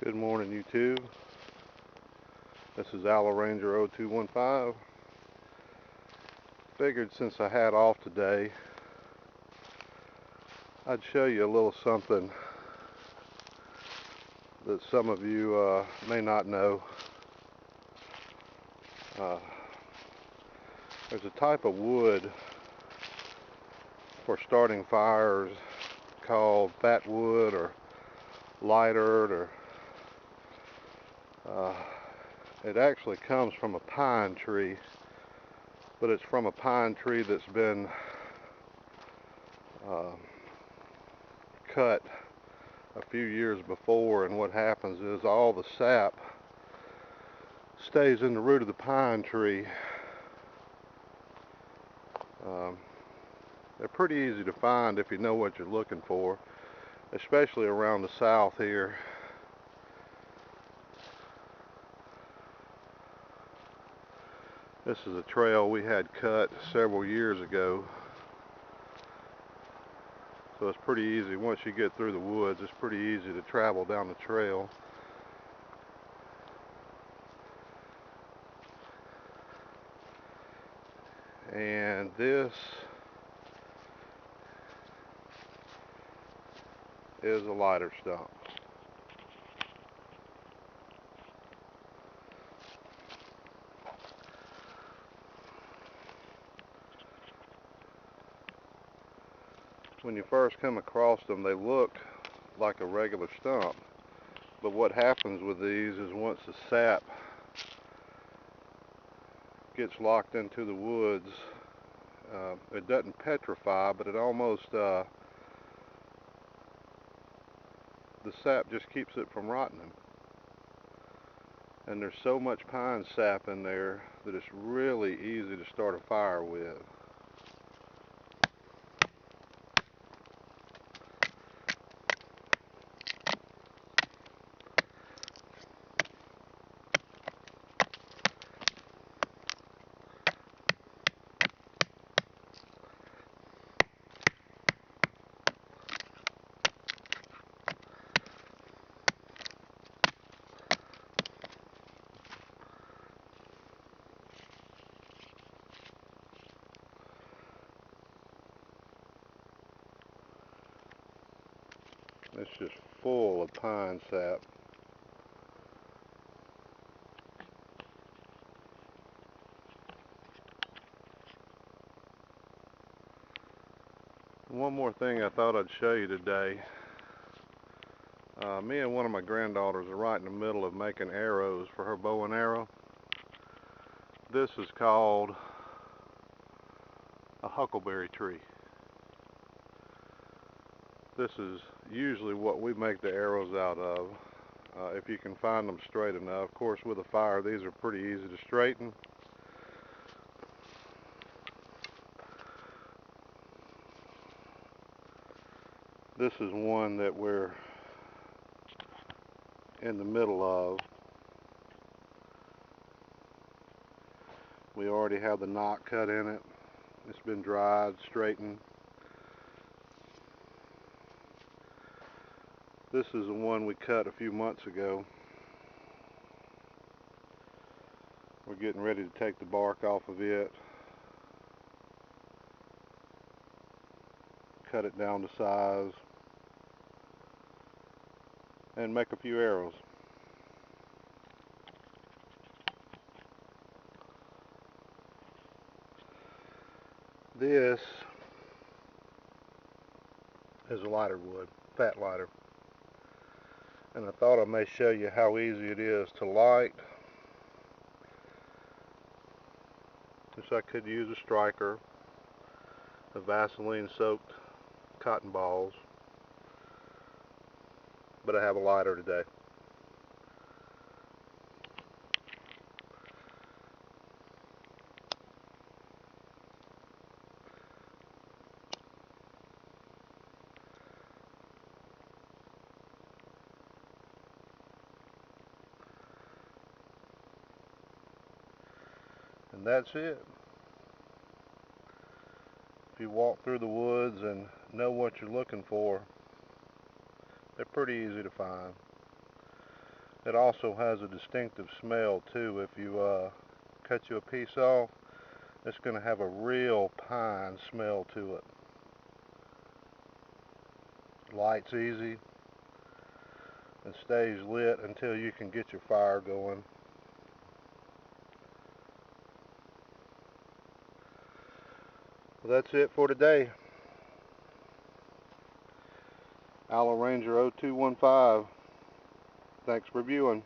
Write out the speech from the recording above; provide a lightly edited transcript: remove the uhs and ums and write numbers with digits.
Good morning, YouTube. This is Owl Ranger 0215. Figured since I had off today, I'd show you a little something that some of you may not know. There's a type of wood for starting fires called fatwood or lighter, or it actually comes from a pine tree, but it's from a pine tree that's been cut a few years before, and what happens is all the sap stays in the root of the pine tree. They're pretty easy to find if you know what you're looking for, especially around the south here. This is a trail we had cut several years ago, so it's pretty easy. Once you get through the woods, it's pretty easy to travel down the trail. And this is a lighter stump. When you first come across them, they look like a regular stump, but what happens with these is once the sap gets locked into the woods, it doesn't petrify, but it almost the sap just keeps it from rotting. And there's so much pine sap in there that it's really easy to start a fire with. It's just full of pine sap. One more thing I thought I'd show you today. Me and one of my granddaughters are right in the middle of making arrows for her bow and arrow. This is called a huckleberry tree. This is usually what we make the arrows out of, if you can find them straight enough. Of course, with a fire, these are pretty easy to straighten. This is one that we're in the middle of. We already have the knot cut in it. It's been dried, straightened. This is the one we cut a few months ago. We're getting ready to take the bark off of it, cut it down to size, and make a few arrows. This is a lighter wood, fat lighter. And I thought I may show you how easy it is to light. Which I could use a striker, a Vaseline soaked cotton balls, but I have a lighter today. And that's it. If you walk through the woods and know what you're looking for, they're pretty easy to find. It also has a distinctive smell too. If you cut you a piece off, it's going to have a real pine smell to it. Lights easy and stays lit until you can get your fire going. Well, that's it for today. Owl Ranger 0215. Thanks for viewing.